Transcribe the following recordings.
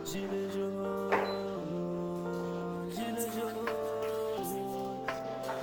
Gilets jaunes, gilets jaunes.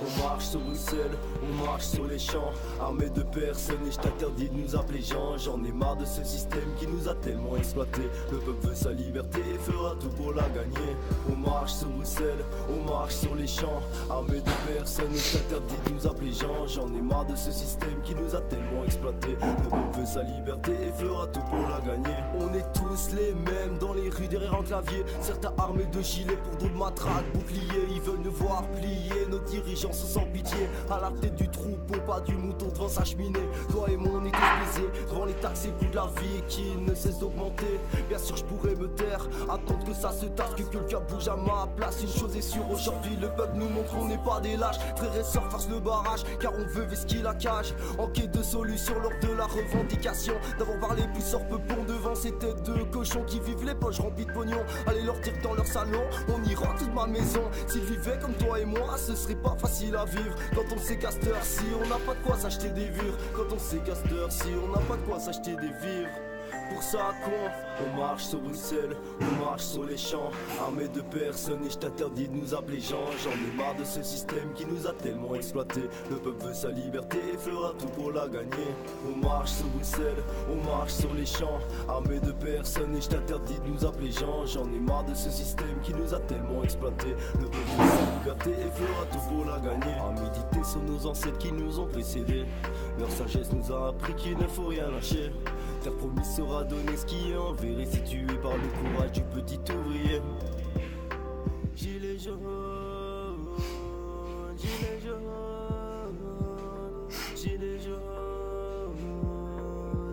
On marche sur Bruxelles, on marche sur les champs, armés de personnes et je t'interdis de nous appeler Jean. J'en ai marre de ce système qui nous a tellement exploité. Le peuple veut sa liberté et fera tout pour la gagner. On marche sur Bruxelles, on marche sur les champs, armés de personnes et je t'interdis de nous appeler Jean. J'en ai marre de ce système qui nous a tellement exploité. Le peuple veut sa liberté et fera tout pour la gagner. On est tous les mêmes dans les rues derrière un clavier. Certains armés de gilets pour d'autres matraques, boucliers. Ils veulent nous voir plier, nos dirigeants sans pitié, à la tête du troupeau, pas du mouton devant sa cheminée. Toi et moi on est tous baisés devant les taxes et le coût de la vie qui ne cesse d'augmenter. Bien sûr je pourrais me taire, attendre que ça se tasse, que quelqu'un bouge à ma place. Une chose est sûre, aujourd'hui le peuple nous montre qu'on n'est pas des lâches. Frères et sœurs force le barrage, car on veut vesquiller la cage. En quête de solution lors de la revendication, d'avoir parlé plus sort peu bon devant ces têtes de cochons qui vivent les poches remplies de pognon. Allez leur dire dans leur salon, on ira toute ma maison. S'ils vivaient comme toi et moi, ce serait pas facile à vivre. Quand on sait qu'à cette heure-ci on n'a pas de quoi s'acheter des vivres. Quand on sait qu'à cette heure-ci on n'a pas de quoi s'acheter des vivres. Pour ça on marche sur Bruxelles, on marche sur les champs, armés de personnes et je t'interdis de nous appeler Jean. J'en ai marre de ce système qui nous a tellement exploité. Le peuple veut sa liberté et fera tout pour la gagner. On marche sur Bruxelles, on marche sur les champs, armés de personnes et je t'interdis de nous appeler Jean. J'en ai marre de ce système qui nous a tellement exploité. Le peuple veut sa liberté et fera tout pour la gagner. À méditer sur nos ancêtres qui nous ont précédés. Leur sagesse nous a appris qu'il ne faut rien lâcher. Terre promise sera donné ce qui est enverré, situé par le courage du petit ouvrier. Gilets jaunes, gilets jaunes, gilets jaunes,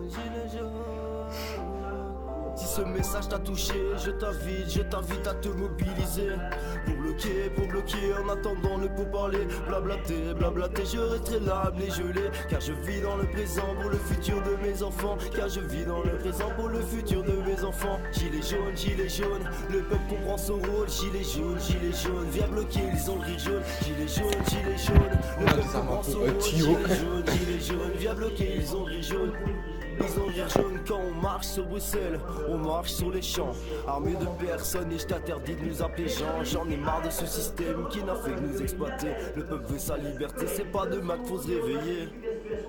gilets jaunes. Si ce message t'a touché, je t'invite à te mobiliser. Pour bloquer en attendant le pourparler. Blablater, je resterai là, blé gelé. Car je vis dans le présent pour le futur de mes enfants. Car je vis dans le présent pour le futur de mes enfants. Gilets jaunes, le peuple comprend son rôle. Gilets jaunes, viens bloquer, ils ont le rire jaune. Gilets jaunes, le peuple comprend son rôle. Gilets jaunes, viens bloquer, ils ont le rire jaune. Ils ont le rire jaune quand on marche sur Bruxelles, on marche sur les champs, armés de personnes et je t'interdis de nous appeler Jean. J'en ai marre de ce système qui n'a fait que nous exploiter. Le peuple veut sa liberté, c'est pas demain qu'il faut se réveiller. Parce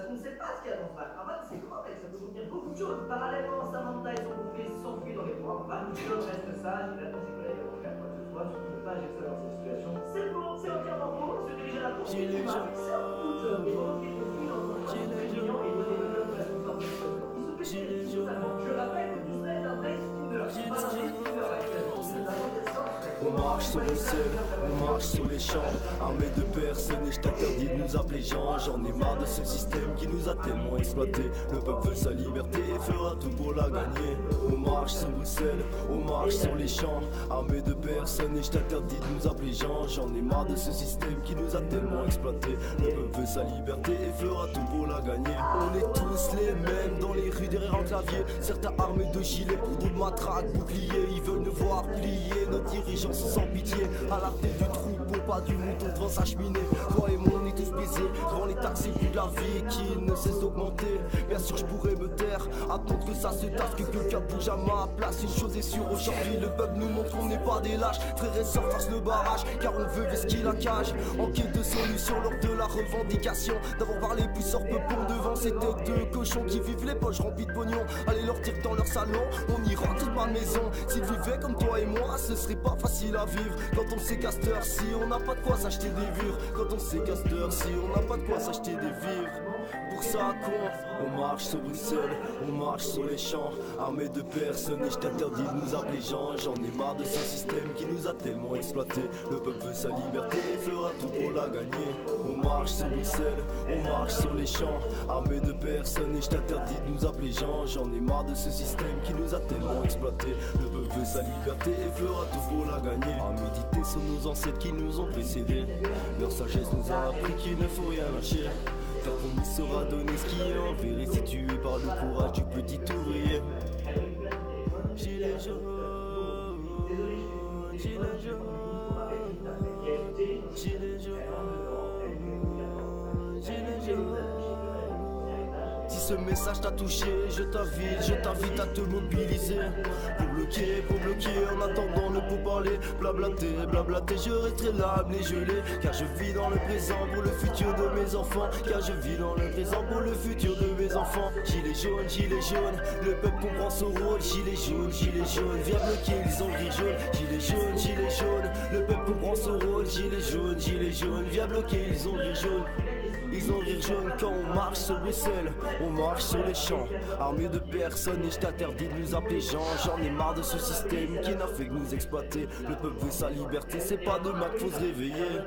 qu'on ne sait pas ce qu'il y a dans ce bac. En fait, c'est complexe, ça peut contenir beaucoup de choses. Parallèlement, Samantha et son complice s'enfuient dans les bois. L'homme reste sage, il attend ses collègues pour faire quoi que ce soit, surtout ne pas agir seul dans cette situation. C'est bon, c'est entièrement faux, se diriger à la poursuite du mal. C'est un coup de jeu, et provoquer des conflits dans un client et donner au peuple la responsabilité. Il se fait totalement. Je rappelle que tout cela est un vrai Tinder. Pas un vrai Tinder actuellement. C'est un vrai. On marche sur Bruxelles, on marche sur les champs, armés de personnes et je t'interdis de nous appeler Jean. J'en ai marre de ce système qui nous a tellement exploité. Le peuple veut sa liberté et fera tout pour la gagner. On marche sur Bruxelles, on marche sur les champs, armés de personnes et je t'interdis de nous appeler Jean. J'en ai marre de ce système qui nous a tellement exploité. Le peuple veut sa liberté et fera tout pour la gagner. On est tous les mêmes dans les rues derrière un clavier. Certains armés de gilets pour d'autres matraques, boucliers. Ils veulent nous voir plier, nos dirigeants sans pitié, à la tête du troupeau, pas du mouton devant sa cheminée. Toi et moi on est tous baisés devant les taxes et le coût de la vie qui ne cesse d'augmenter. Bien sûr je pourrais me taire, attendre que ça se tasse, que quelqu'un bouge à ma place. Une chose est sûre, aujourd'hui le peuple nous montre qu'on n'est pas des lâches. Frères et sœurs force le barrage, car on veut vesquiller la cage. En quête de solution lors de la revendication, d'avoir parlé plus sort peu bon devant ces têtes de cochons qui vivent les poches remplies de pognon. Allez leur dire dans leur salon, on ira toute ma maison. S'ils vivaient comme toi et moi, ce serait pas facile à vivre. Quand on sait qu'à cette heure-ci on n'a pas de quoi s'acheter des vivres. Quand on sait qu'à cette heure-ci on n'a pas de quoi s'acheter des vivres. Pour ça on marche sur Bruxelles, on marche sur les champs, armés de personnes et je t'interdis de nous appeler Jean. J'en ai marre de ce système qui nous a tellement exploité. Le peuple veut sa liberté et fera tout pour la gagner. On marche sur Bruxelles, on marche sur les champs, armés de personnes et je t'interdis de nous appeler Jean. J'en ai marre de ce système qui nous a tellement exploité. Le peuple veut sa liberté et fera tout pour la gagner. À méditer sur nos ancêtres qui nous ont précédés. Leur sagesse nous a appris qu'il ne faut rien lâcher. Terre promise sera donné ce qui est enverré, situé par le courage du petit ouvrier. Gilets jaunes, gilets jaunes, gilets jaunes, gilets jaunes. Si ce message t'a touché, je t'invite à te mobiliser. Pour bloquer, en attendant le pourparler. Blablater, je resterai l'âme les gelées. Car je vis dans le présent pour le futur de mes enfants. Car je vis dans le présent pour le futur de mes enfants. Gilet jaune, le peuple comprend son rôle. Gilet jaune, viens bloquer, ils ont gris jaune. Gilet jaune, le peuple comprend son rôle. Gilet jaune, viens bloquer, ils ont gris jaune. Ils ont rire jaune quand on marche sur Bruxelles, on marche sur les champs, armés de personnes et je t'interdis de nous appeler gens. J'en ai marre de ce système qui n'a fait que nous exploiter. Le peuple veut sa liberté, c'est pas demain qu'il faut se réveiller.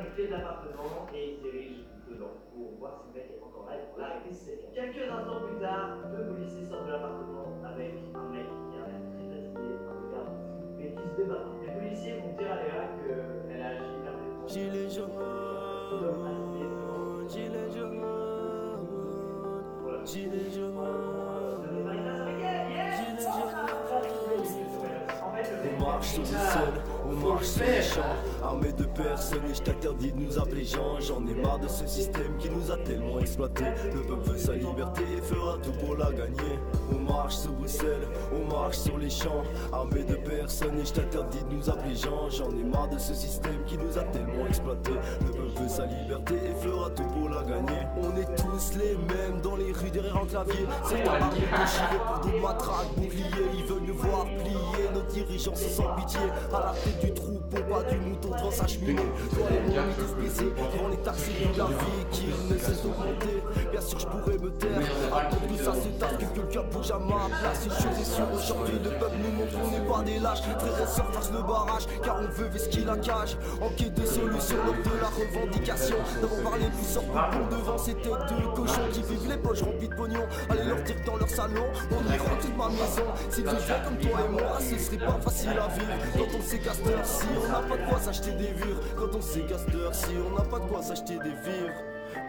Quelques instants plus tard, deux policiers sortent de l'appartement avec un mec qui a l'air très fatigué, un regard mais qui se débat. Les policiers vont dire à Léa qu'elle a agi complètement. Gilet jaune, gilet jaune, gilet jaune. On marche sur les sols, on marche sur les champs, armés de personnes et je t'interdis de nous appeler gens. J'en ai marre de ce système qui nous a tellement exploité. Le peuple veut sa liberté et fera tout pour la gagner. On marche sur Bruxelles, on marche sur les champs, armés de personnes et je t'interdis de nous appeler gens. J'en ai marre de ce système qui nous a tellement exploité. Le peuple veut sa liberté et fera tout pour la gagner. On est tous les mêmes dans les rues derrière un clavier. Certains arrêtent de gilet pour des matraques, boucliers. Ils veulent nous voir plier, nos dirigeants se sentent pitié. À la tête du troupeau, pas du mouton devant sa cheminée. Quand les mots tous baisés, quand les taxis de la vie qui ne cesse d'augmenter. Bien sûr je pourrais me taire, attendre que ça se tasse, que quelqu'un bouge à ma place. Une chose est sûre, aujourd'hui le peuple nous montre qu'on n'est pas des lâches. Frères et sœurs fassent le barrage, car on veut vesquer la cage. En quête de solution, l'homme de la revendication. D'abord parler plus sort pour devant ces têtes de cochons qui vivent les poches remplies de pognon. Allez leur dire dans leur salon, on y rentre toute ma maison. S'ils vivaient comme toi et moi, ce serait pas facile à vivre. Quand on sait casteur, si on n'a pas de quoi s'acheter des vivres. Quand on sait casteur, si on n'a pas de quoi s'acheter des vivres.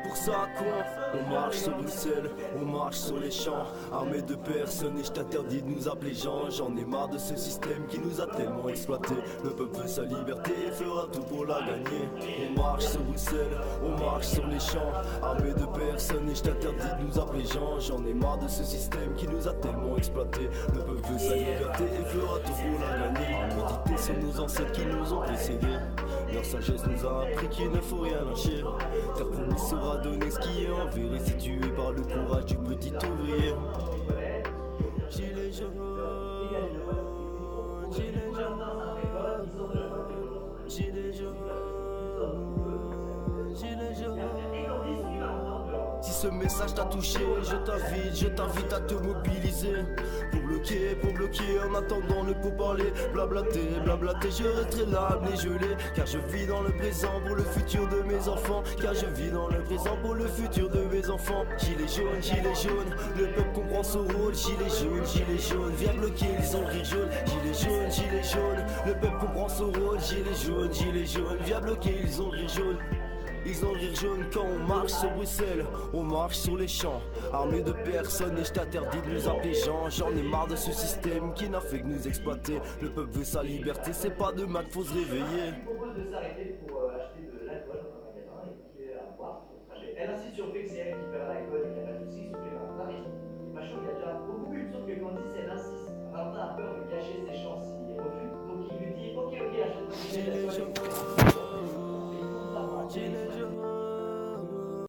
Pour ça quoi, on marche sur Bruxelles, on marche sur les champs, armés de personnes et je t'interdis de nous appeler gens. J'en ai marre de ce système qui nous a tellement exploité. Le peuple veut sa liberté et fera tout pour la gagner. On marche sur Bruxelles, on marche sur les champs, armés de personnes et je t'interdis de nous appeler gens. J'en ai marre de ce système qui nous a tellement exploité. Le peuple veut sa liberté et fera tout pour la gagner. Méditer sur nos ancêtres qui nous ont précédés. Leur sagesse nous a appris qu'il ne faut rien lâcher. Terre promis sera donner ce qui est envers, restitué par le courage du petit ouvrier. Gilet jaune, gilet jaune, gilet jaune, gilet jaune. Si ce message t'a touché, je t'invite à te mobiliser. Pour bloquer, en attendant le pourparler. Blablater, je resterai l'âme les gelées. Car je vis dans le présent pour le futur de mes enfants. Car je vis dans le présent pour le futur de mes enfants. Gilet jaune, le peuple comprend son rôle. Gilet jaune, viens bloquer, ils ont rire jaune. Gilet jaune, le peuple comprend son rôle. Gilet jaune, viens bloquer, ils ont rire jaune. Ils ont rire jaune quand on marche sur Bruxelles, on marche sur les champs, armés de personnes et je t'interdis de nous appeler gens. J'en ai marre de ce système qui n'a fait que nous exploiter. Le peuple veut sa liberté, c'est pas demain qu'il faut se réveiller. Elle propose de s'arrêter pour acheter de l'alcool dans un magasin et puis à boire sur le trajet. Elle insiste sur le fait que c'est elle qui perd l'alcool et qu'il n'y a pas de soucis supplémentaires. Et Macho, il a déjà beaucoup bu, sauf que Candice, elle insiste. Valentin a peur de cacher ses chances s'il refuse. Donc il lui dit ok, achète-moi une bouteille d'alcool.